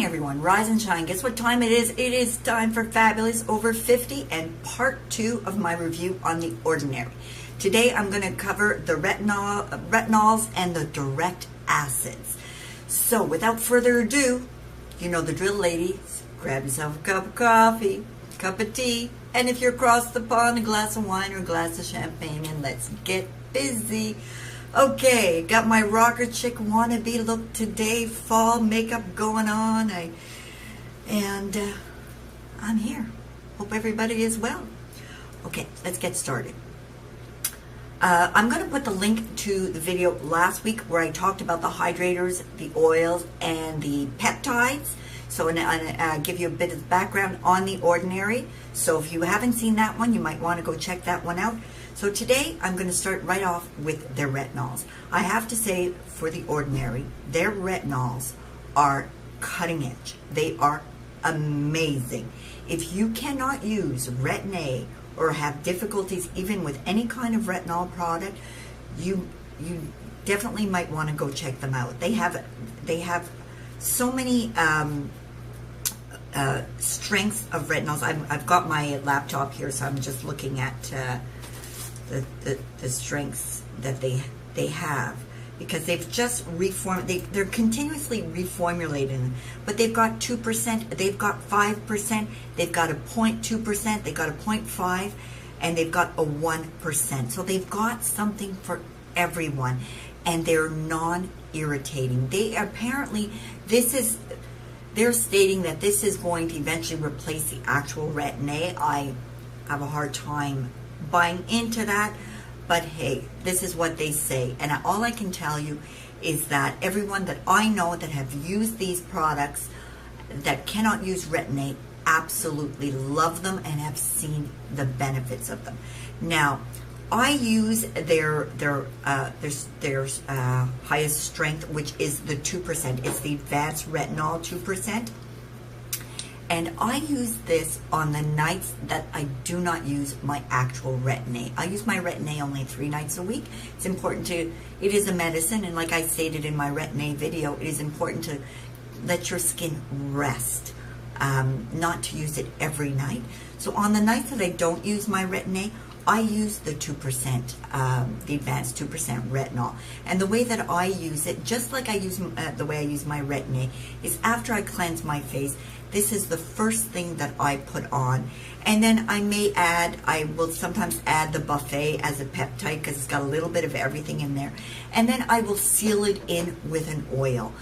Everyone, rise and shine. Guess what time it is? It is time for Fabulous Over 50 and part 2 of my review on the Ordinary. Today I'm going to cover the retinols and the direct acids. So without further ado, you know the drill, ladies. Grab yourself a cup of coffee, cup of tea, and if you're across the pond, a glass of wine or a glass of champagne, and let's get busy. Okay, got my rocker chick wannabe look today, fall makeup going on, I'm here. Hope everybody is well. Okay, let's get started. I'm going to put the link to the video last week where I talked about the hydrators, the oils, and the peptides. So and give you a bit of background on the Ordinary. So if you haven't seen that one, you might want to go check that one out. So today I'm going to start right off with their retinols. I have to say, for the Ordinary, their retinols are cutting edge. They are amazing. If you cannot use Retin A or have difficulties even with any kind of retinol product, you definitely might want to go check them out. They have so many strengths of retinols. I've got my laptop here, so I'm just looking at the strengths that they have, because they've just reformed. They're continuously reformulating, but they've got 2%, they've got 5%, they've got a 0.2%, they've got a 0.5, and they've got a 1%. So they've got something for everyone, and they're non-irritating. They're stating that this is going to eventually replace the actual Retin A. I have a hard time buying into that, but hey, this is what they say, and all I can tell you is that everyone that I know that have used these products that cannot use Retin A absolutely love them and have seen the benefits of them. Now, I use their highest strength, which is the 2%. It's the Advanced Retinol 2%. And I use this on the nights that I do not use my actual Retin A. I use my Retin A only 3 nights a week. It's important it is a medicine, and like I stated in my Retin A video, it is important to let your skin rest, not to use it every night. So on the nights that I don't use my Retin A, I use the 2%, the Advanced 2% retinol. And the way that I use it, just like I use the way I use my Retin A, is after I cleanse my face, this is the first thing that I put on. And then I will sometimes add the buffet as a peptide because it's got a little bit of everything in there. And then I will seal it in with an oil.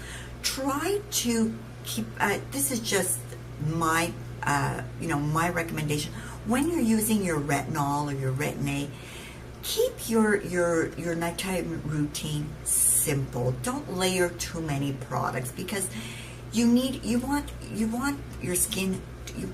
Try to keep, this is just my, my recommendation. When you're using your retinol or your Retin A, keep your nighttime routine simple. Don't layer too many products, because you want your skin,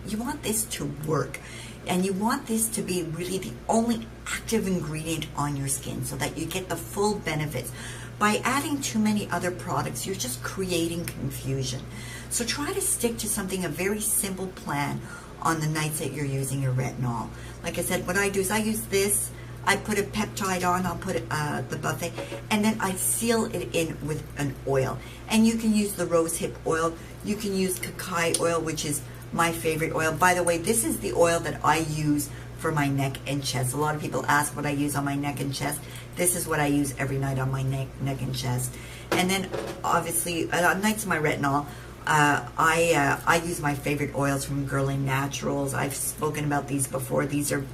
you want this to work, and you want this to be really the only active ingredient on your skin so that you get the full benefits. By adding too many other products, you're just creating confusion. So try to stick to something, a very simple plan on the nights that you're using your retinol. Like I said, what I do is I use this, I put a peptide on, I'll put the buffet, and then I seal it in with an oil. And you can use the rosehip oil, you can use cacao oil, which is my favorite oil. By the way, this is the oil that I use for my neck and chest. A lot of people ask what I use on my neck and chest. This is what I use every night on my neck and chest. And then obviously on nights of my retinol, I use my favorite oils from Guerlain Naturals. I've spoken about these before. These are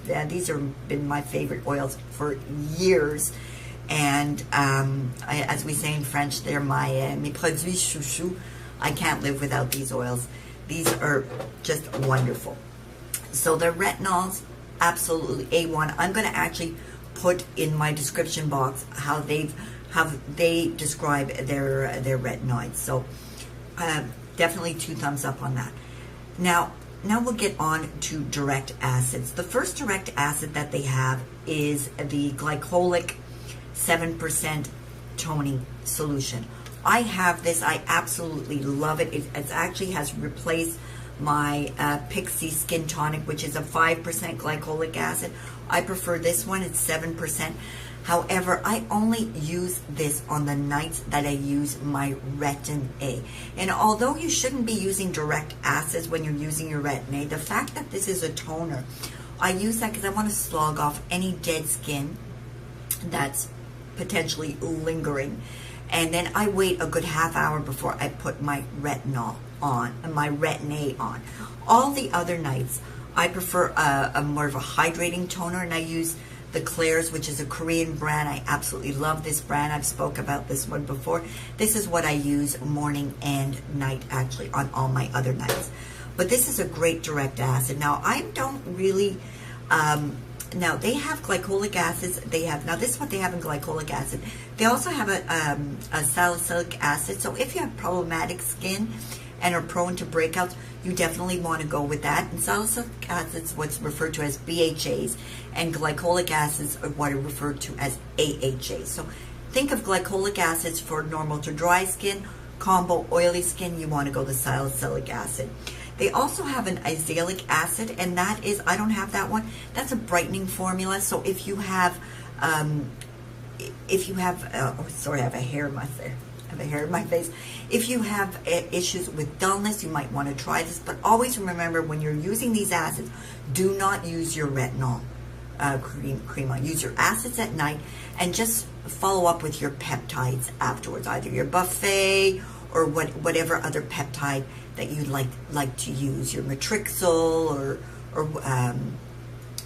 been my favorite oils for years, and as we say in French, they're mes produits chouchou. I can't live without these oils. These are just wonderful. So the retinols, absolutely A1. I'm going to actually put in my description box how they describe their retinoids. So definitely 2 thumbs up on that. Now we'll get on to direct acids. The first direct acid that they have is the glycolic 7% toning solution. I have this. I absolutely love it. It actually has replaced my Pixie Skin Tonic, which is a 5% glycolic acid. I prefer this one. It's 7%. However, I only use this on the nights that I use my Retin A. And although you shouldn't be using direct acids when you're using your Retin A, the fact that this is a toner, I use that because I want to slog off any dead skin that's potentially lingering. And then I wait a good half hour before I put my retinol on, my Retin A on. All the other nights, I prefer a more of a hydrating toner, and I use the Claire's, which is a Korean brand. I absolutely love this brand. I've spoke about this one before. This is what I use morning and night, actually, on all my other nights. But this is a great direct acid. Now, I don't really, now they have glycolic acids. They have, now this is what they have in glycolic acid. They also have a salicylic acid. So if you have problematic skin and are prone to breakouts, you definitely want to go with that. And salicylic acids, what's referred to as BHAs, and glycolic acids are what are referred to as AHAs. So think of glycolic acids for normal to dry skin, combo oily skin, you want to go the salicylic acid. They also have an azelaic acid, and that is, I don't have that one, that's a brightening formula. So if you have, oh, sorry, I have a hair in my face. If you have issues with dullness, you might want to try this, but always remember when you're using these acids, do not use your retinol cream on. Use your acids at night and just follow up with your peptides afterwards, either your buffet or whatever other peptide that you like to use, your matrixyl or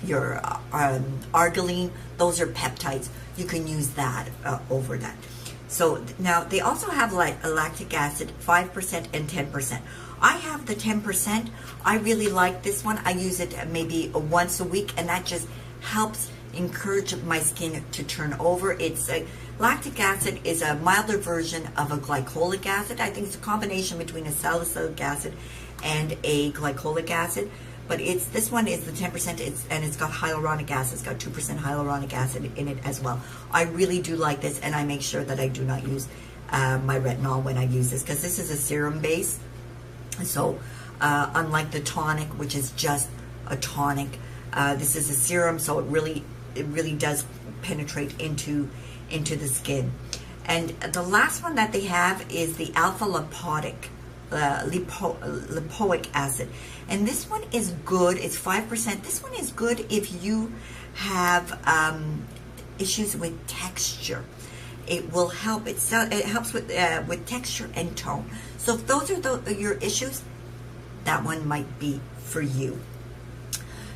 your arginine. Those are peptides. You can use that over that. So now they also have like a lactic acid, 5% and 10%. I have the 10%. I really like this one. I use it maybe once a week, and that just helps encourage my skin to turn over. It's a lactic acid is a milder version of a glycolic acid. I think it's a combination between a salicylic acid and a glycolic acid. But it's, this one is the 10%, and it's got hyaluronic acid. It's got 2% hyaluronic acid in it as well. I really do like this, and I make sure that I do not use my retinol when I use this, because this is a serum base. So unlike the tonic, which is just a tonic, this is a serum, so it really does penetrate into the skin. And the last one that they have is the alpha lipoic acid, and this one is good. It's 5%. This one is good if you have issues with texture. It will help. It helps with texture and tone. So if those are your issues, that one might be for you.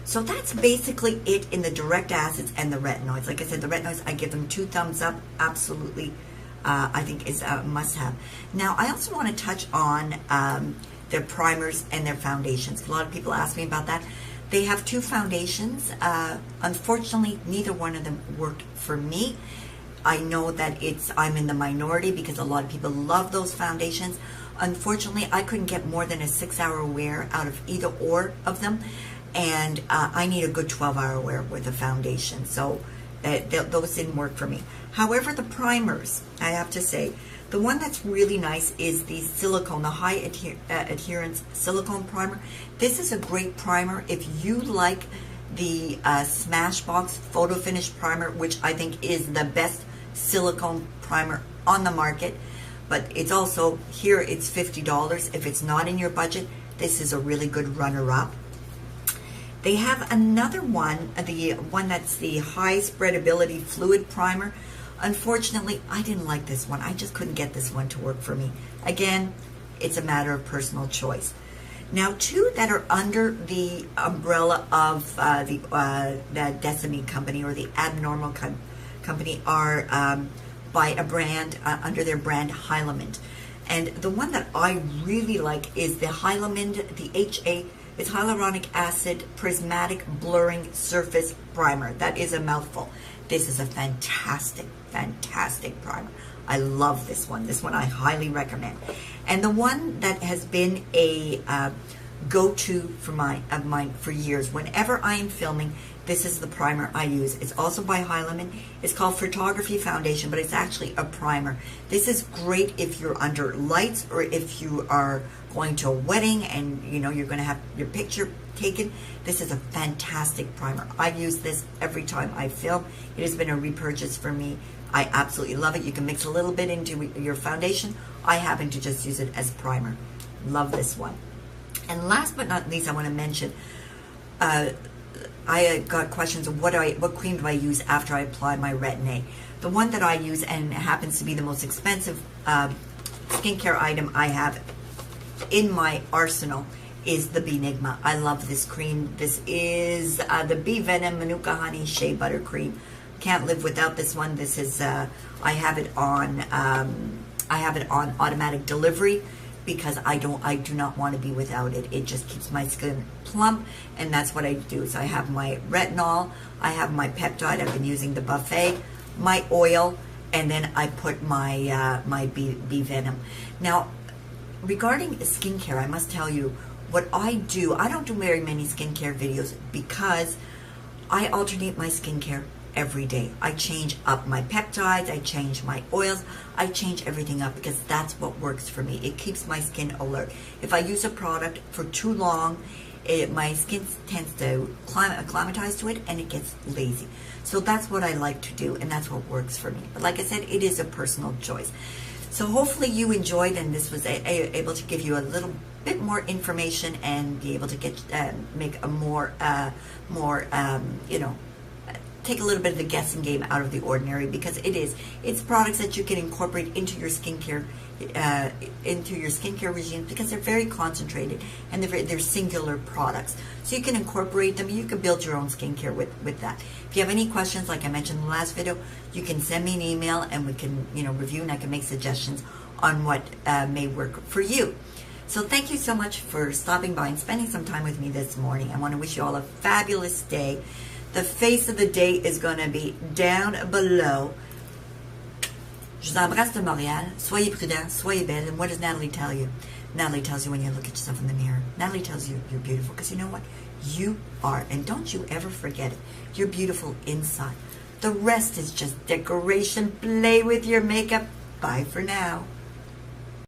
So that's basically it in the direct acids and the retinoids. Like I said, the retinoids, I give them 2 thumbs up. Absolutely. I think is a must-have. Now, I also want to touch on their primers and their foundations. A lot of people ask me about that. They have 2 foundations. Unfortunately, neither one of them worked for me. I know that I'm in the minority because a lot of people love those foundations. Unfortunately, I couldn't get more than a 6-hour wear out of either or of them, and I need a good 12-hour wear with a foundation. So those didn't work for me. However, the primers, I have to say, the one that's really nice is the silicone, the high adherence silicone primer. This is a great primer if you like the Smashbox Photo Finish primer, which I think is the best silicone primer on the market. But it's also, here it's $50. If it's not in your budget, this is a really good runner-up. They have another one, the one that's the high spreadability fluid primer. Unfortunately, I didn't like this one. I just couldn't get this one to work for me. Again, it's a matter of personal choice. Now, 2 that are under the umbrella of the Decimine company or the Abnormal company are by a brand, under their brand Hylamint. And the one that I really like is the Hylamint, the HA, it's hyaluronic acid prismatic blurring surface primer. That is a mouthful. This is a fantastic primer. I love this one. This one I highly recommend. And the one that has been a go-to for mine for years, whenever I am filming, this is the primer I use. It's also by Hylamint. It's called Photography Foundation, but it's actually a primer. This is great if you're under lights or if you are going to a wedding and you know you're going to have your picture taken, this is a fantastic primer. I use this every time I film. It has been a repurchase for me. I absolutely love it. You can mix a little bit into your foundation. I happen to just use it as primer. Love this one. And last but not least, I want to mention, I got questions of what cream do I use after I apply my Retin-A. The one that I use, and it happens to be the most expensive skincare item I have in my arsenal, is the Benigma. I love this cream. This is the Bee Venom Manuka Honey Shea Butter Cream. Can't live without this one. This is I have it on automatic delivery because I do not want to be without it. It just keeps my skin plump, and that's what I do. So I have my retinol, I have my peptide. I've been using the Buffet, my oil, and then I put my my Bee Venom. Now, regarding skincare, I must tell you what I do. I don't do very many skincare videos because I alternate my skincare every day. I change up my peptides, I change my oils, I change everything up because that's what works for me. It keeps my skin alert. If I use a product for too long, my skin tends to acclimatize to it and it gets lazy. So that's what I like to do, and that's what works for me. But like I said, it is a personal choice. So hopefully you enjoyed, and this was able to give you a little bit more information and be able to get make a more you know, take a little bit of the guessing game out of the ordinary, because it's products that you can incorporate into your skincare regime, because they're very concentrated and they're singular products. So you can incorporate them. You can build your own skincare with that. If you have any questions, like I mentioned in the last video, you can send me an email and we can, you know, review, and I can make suggestions on what may work for you. So thank you so much for stopping by and spending some time with me this morning. I want to wish you all a fabulous day. The face of the day is going to be down below. Je vous embrasse de Montréal. Soyez prudents, soyez belle. And what does Natalie tell you? Natalie tells you when you look at yourself in the mirror. Natalie tells you you're beautiful, because you know what? You are. And don't you ever forget it. You're beautiful inside. The rest is just decoration. Play with your makeup. Bye for now.